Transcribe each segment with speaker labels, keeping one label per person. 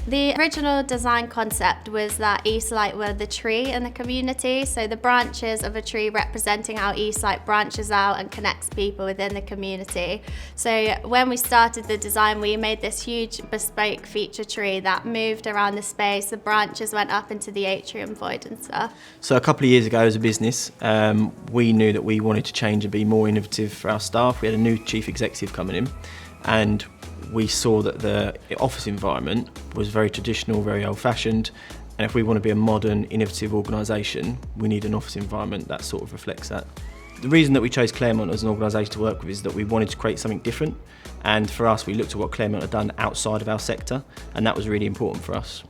Speaker 1: The original design concept was that Eastlight were the tree in the community, so the branches of a tree representing how Eastlight branches out and connects people within the community. So when we started the design, we made this huge bespoke feature tree that moved around the space. The branches went up into the atrium void and stuff.
Speaker 2: So a couple of years ago as a business, we knew that we wanted to change and be more innovative for our staff. We had a new chief executive coming in, and we saw that the office environment was very traditional, very old-fashioned, and if we want to be a modern, innovative organisation, we need an office environment that sort of reflects that. The reason that we chose Claremont as an organisation to work with is that we wanted to create something different, and for us we looked at what Claremont had done outside of our sector, and that was really important for us.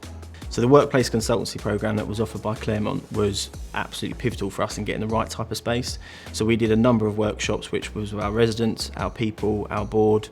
Speaker 2: So the workplace consultancy programme that was offered by Claremont was absolutely pivotal for us in getting the right type of space. So we did a number of workshops which was with our residents, our people, our board,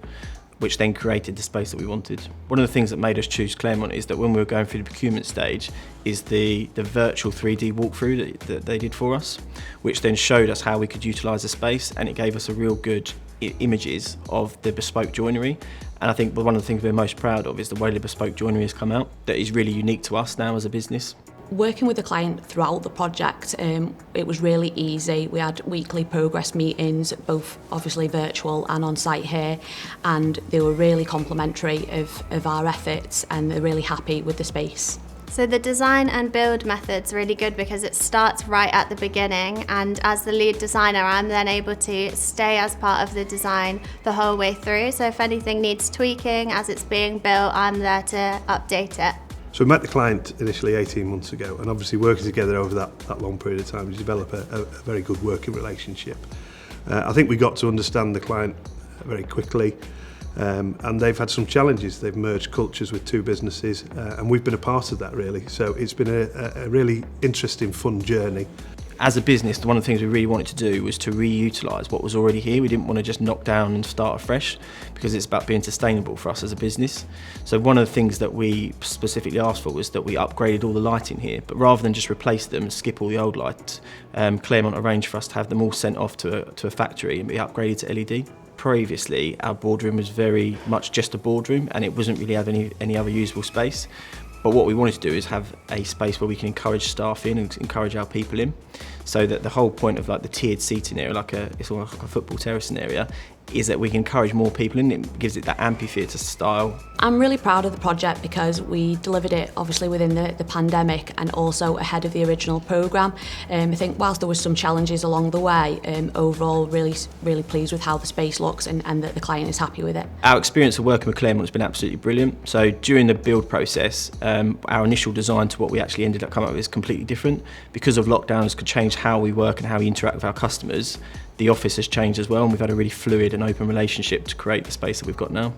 Speaker 2: which then created the space that we wanted. One of the things that made us choose Claremont is that when we were going through the procurement stage is the virtual 3D walkthrough that they did for us, which then showed us how we could utilise the space, and it gave us a real good images of the bespoke joinery. And I think one of the things we're most proud of is the way the bespoke joinery has come out, that is really unique to us now as a business.
Speaker 3: Working with the client throughout the project, it was really easy. We had weekly progress meetings, both obviously virtual and on site here, and they were really complimentary of our efforts, and they're really happy with the space.
Speaker 1: So the design and build method's really good because it starts right at the beginning, and as the lead designer I'm then able to stay as part of the design the whole way through. So if anything needs tweaking as it's being built, I'm there to update it.
Speaker 4: So we met the client initially 18 months ago, and obviously working together over that long period of time, we developed a very good working relationship. I think we got to understand the client very quickly, and they've had some challenges. They've merged cultures with two businesses, and we've been a part of that really. So it's been a really interesting, fun journey.
Speaker 2: As a business, one of the things we really wanted to do was to reutilise what was already here. We didn't want to just knock down and start afresh, because it's about being sustainable for us as a business. So one of the things that we specifically asked for was that we upgraded all the lighting here, but rather than just replace them and skip all the old lights, Claremont arranged for us to have them all sent off to a factory and be upgraded to LED. Previously, our boardroom was very much just a boardroom, and it wasn't really having any other usable space. But what we wanted to do is have a space where we can encourage staff in and encourage our people in, so that the whole point of like the tiered seating area, it's almost like a football terracing area, is that we can encourage more people in. It gives it that amphitheatre style.
Speaker 3: I'm really proud of the project because we delivered it obviously within the pandemic and also ahead of the original programme. I think whilst there was some challenges along the way, overall really pleased with how the space looks and that the client is happy with it.
Speaker 2: Our experience of working with Claremont has been absolutely brilliant. So during the build process, our initial design to what we actually ended up coming up with is completely different. Because of lockdowns could change how we work and how we interact with our customers, the office has changed as well, and we've had a really fluid and open relationship to create the space that we've got now.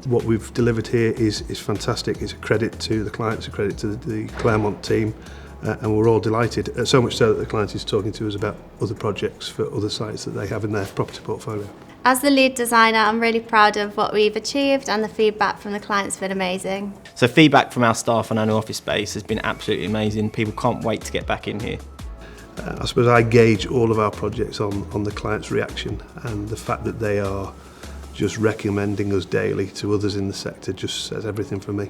Speaker 4: What we've delivered here is fantastic. It's a credit to the clients, a credit to the Claremont team, and we're all delighted. So much so that the client is talking to us about other projects for other sites that they have in their property portfolio.
Speaker 1: As the lead designer, I'm really proud of what we've achieved, and the feedback from the client's been amazing.
Speaker 2: So feedback from our staff on our new office space has been absolutely amazing. People can't wait to get back in here.
Speaker 4: I suppose I gauge all of our projects on the client's reaction, and the fact that they are just recommending us daily to others in the sector just says everything for me.